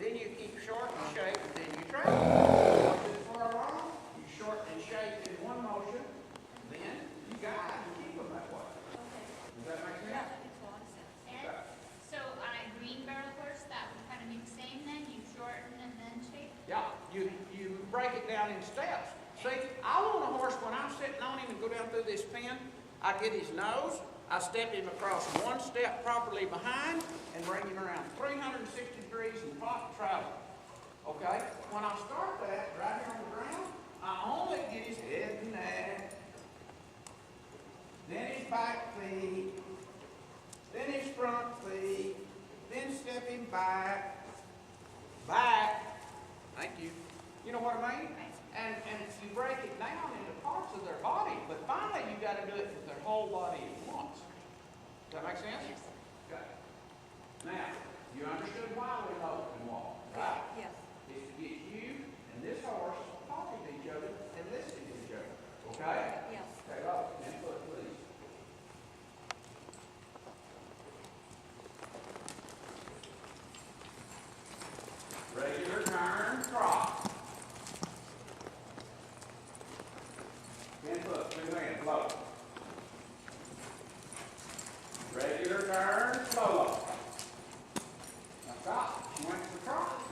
Then you keep short and shape, and then you train. This far along, you shorten and shape in one motion, then you guide and keep them that way. Okay. Does that make sense? Yeah, that makes a lot of sense. Ed, so on a green barrel horse, that would kind of be the same then? You shorten and then shape? Yeah, you break it down in steps. See, I want a horse, when I'm sitting on him and go down through this pen, I get his nose, I step him across one step properly behind, and bring him around 360 degrees and plot travel. Okay? When I start that, right here on the ground, I only get his head and neck, then his back feet, then his front feet, then step him back, thank you. You know what I mean? And you break it down into parts of their body, but finally you got to do it with their whole body at once. Does that make sense? Yes. Okay. Now, you understood why we load and walk, right? Yes. It's to get you and this horse talking to each other and listening to each other. Okay? Yes. Okay, load. Input, please. Regular turn, trot. Input, two hands, low. Regular turn, solo. Now stop. She went to the trot.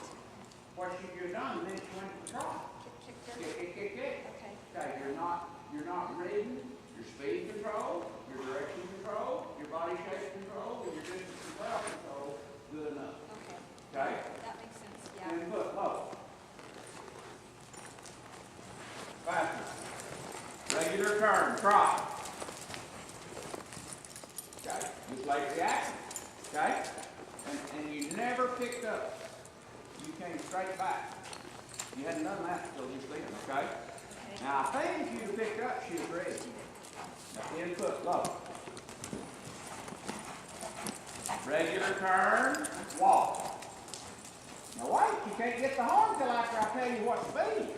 What she just done, then she went to the trot. Kick, kick, Kick. Okay. Okay, you're not reading your speed control, your direction control, your body shape control, and your distance and travel control. Good enough. Okay. Okay? That makes sense. Yeah. Input, low. Faster. Regular turn, trot. Okay, just like the action. Okay? And you never picked up. You came straight back. You hadn't done that until just then, okay? Okay. Now, I think if you'd have picked up, she was ready. Now, input, low. Regular turn, walk. Now, wait, you can't get the horn till after I tell you what speed.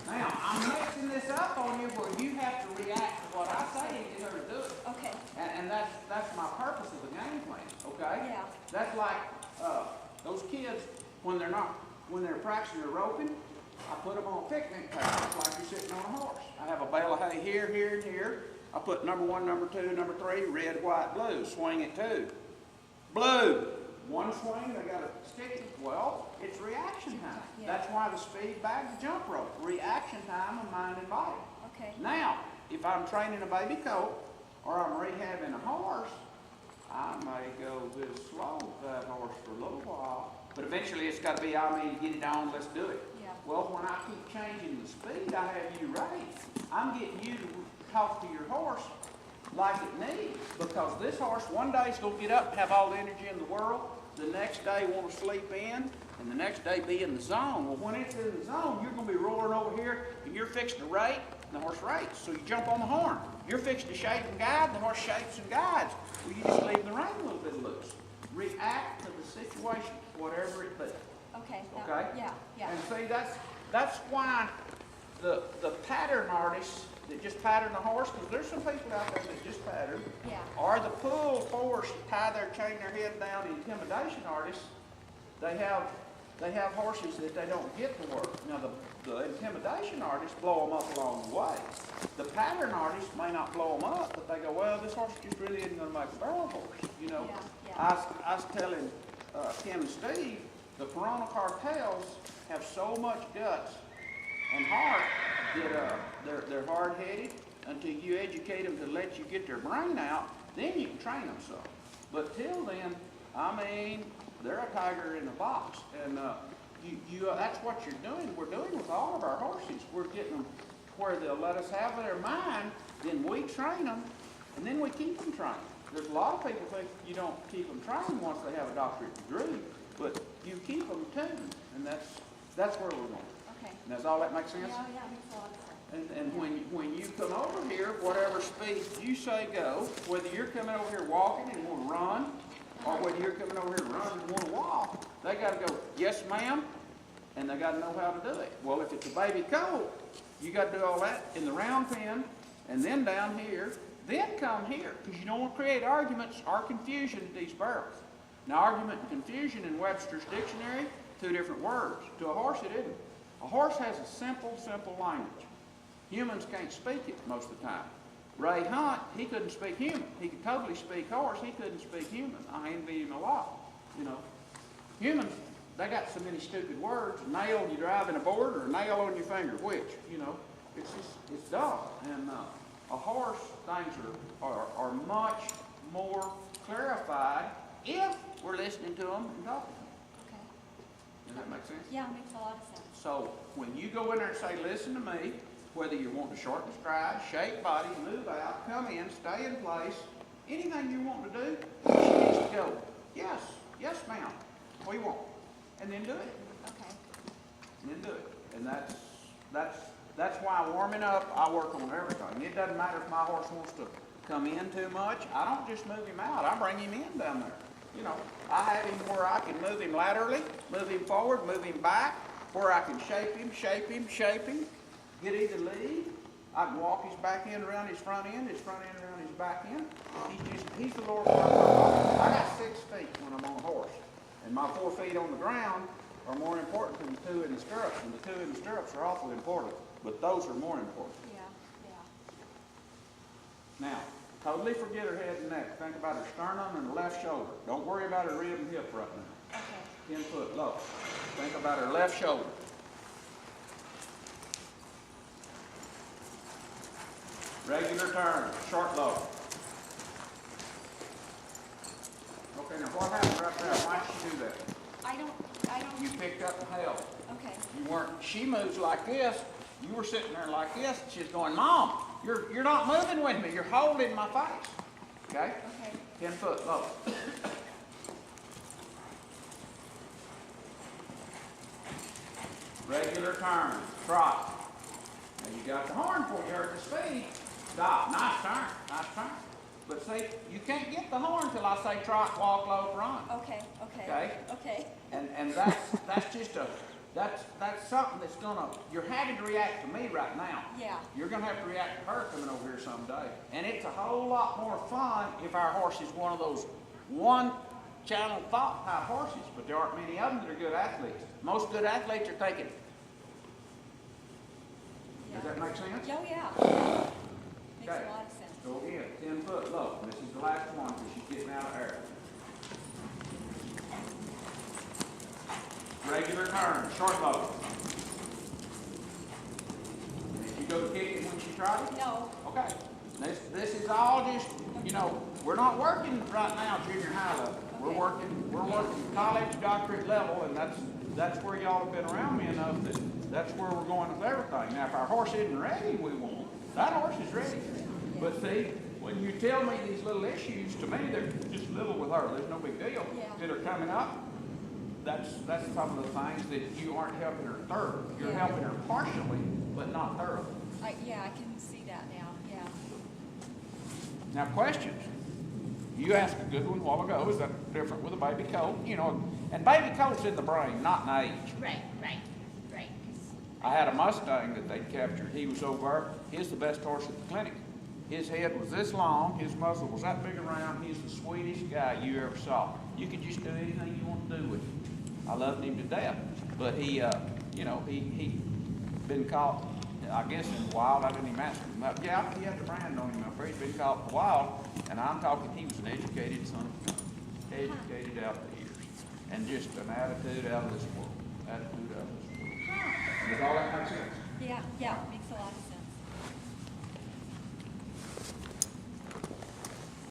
Now, I'm mixing this up on you where you have to react to what I say and get her to do it. Okay. And that's my purpose of the game plan, okay? Yeah. That's like those kids when they're practicing their roping. I put them on picnic tables like you're sitting on a horse. I have a bale of hay here, here, and here. I put number 1, number 2, number 3, red, white, blue. Swing it 2. Blue. One swing, they got to stick it. Well, it's reaction time. Yeah. That's why the speed bag, the jump rope. Reaction time of mind and body. Okay. Now, if I'm training a baby colt or I'm rehabbing a horse, I may go this slow with that horse for a little while. But eventually it's got to be, get it on, let's do it. Yeah. Well, when I keep changing the speed, I have you race. I'm getting you to talk to your horse like it needs. Because this horse, one day is going to get up and have all the energy in the world. The next day want to sleep in, and the next day be in the zone. Well, when it's in the zone, you're going to be roaring over here, and you're fixing to rate, and the horse rates. So you jump on the horn. You're fixing to shape and guide, the horse shapes and guides. Well, you just leave the rein a little bit loose. React to the situation, whatever it be. Okay. Okay? Yeah. Yeah. And see, that's why the pattern artists that just pattern the horse, because there's some people out there that just pattern, Yeah. or the pull force, chain their head down, intimidation artists, they have horses that they don't get to work. Now the intimidation artists blow them up along the way. The pattern artists may not blow them up, but they go, well, this horse just really isn't going to make a barrel horse. You know, Yeah. I was telling Kim and Steve, the Corona cartels have so much guts and heart that they're hard-headed until you educate them to let you get their brain out. Then you can train them some. But till then, they're a tiger in a box, and that's what you're doing. We're doing with all of our horses. We're getting them where they'll let us have their mind, then we train them, and then we keep them trained. There's a lot of people think you don't keep them trained once they have a doctorate degree, but you keep them tuned, and that's where we're going. Okay. And does all that make sense? Yeah. Yeah. Makes a lot of sense. And when you come over here, whatever speed you say go, whether you're coming over here walking and want to run, or whether you're coming over here running and want to walk, they got to go, yes, ma'am, and they got to know how to do it. Well, if it's a baby colt, you got to do all that in the round pen, and then down here, then come here, because you don't want to create arguments or confusion at these barrels. Now, argument and confusion in Webster's dictionary two different words. To a horse, it isn't. A horse has a simple language. Humans can't speak it most of the time. Ray Hunt, he couldn't speak human. He could totally speak horse. He couldn't speak human. I envy him a lot, you know. Humans, they got so many stupid words. Nail, you driving a board, or nail on your finger, which, you know. It's just, it's dumb. And a horse, things are much more clarified if we're listening to them and talking to them. Okay. Does that make sense? Yeah, it makes a lot of sense. So when you go in there and say, listen to me, whether you want to shorten stride, shake body, move out, come in, stay in place, anything you want to do, she needs to go, yes, yes ma'am, we want, and then do it. Okay. And then do it. And that's why warming up, I work on everything. It doesn't matter if my horse wants to come in too much. I don't just move him out. I bring him in down there. You know, I have him where I can move him laterally, move him forward, move him back, where I can shape him, get either lead. I can walk his back end around his front end around his back end. He's the Lord of my life. I got 6 feet when I'm on a horse. And my 4 feet on the ground are more important than the 2 in the stirrups. And the 2 in the stirrups are awfully important. But those are more important. Yeah, yeah. Now, totally forget her head and neck. Think about her sternum and her left shoulder. Don't worry about her rib and hip right now. Okay. 10 foot low. Think about her left shoulder. Regular turn, short low. Okay, now what happened right there? Why did she do that? I don't. You picked up the hell. Okay. You weren't, she moves like this. You were sitting there like this. And she's going, Mom, you're not moving with me. You're holding my face. Okay? Okay. 10 foot low. Regular turn, trot. Now you got the horn for you, heard the speed. Stop, nice turn, nice turn. But see, you can't get the horn till I say trot, walk, low, run. Okay. Okay? Okay. And that's just that's something that's gonna, you're having to react to me right now. Yeah. You're gonna have to react to her coming over here someday. And it's a whole lot more fun if our horse is one of those one-channel thought type horses, but there aren't many of them that are good athletes. Most good athletes are taking. Does that make sense? Oh, yeah. Makes Okay. a lot of sense. So again, 10 foot low. This is the last one because she's getting out of air. Regular turn, short low. Did you go kicking when she tried it? No. Okay. This is all just, you know, we're not working right now junior high level. We're working college, doctorate level, and that's where y'all have been around me enough that's where we're going with everything. Now, if our horse isn't ready, we won't. That horse is ready. But see, when you tell me these little issues, to me, they're just little with her. There's no big deal that are coming up. That's some of the things that you aren't helping her thorough. You're helping her partially, but not thoroughly. Yeah, I can see that now. Yeah. Now, questions. You asked a good one a while ago. Is that different with a baby colt? You know, and baby colt's in the brain, not in age. Right. I had a Mustang that they'd captured. He was over. He's the best horse at the clinic. His head was this long. His muzzle was that big around. He's the sweetest guy you ever saw. You could just do anything you want to do with him. I loved him to death. But he, you know, he been caught, I guess, in the wild. I didn't even ask him. Yeah, he had the brand on him. I'm afraid he'd been caught in the wild. And I'm talking, he was an educated son of a gun. Educated out the ears. And just an attitude out of this world. Attitude out of this world. Does all that make sense? Yeah, makes a lot of sense.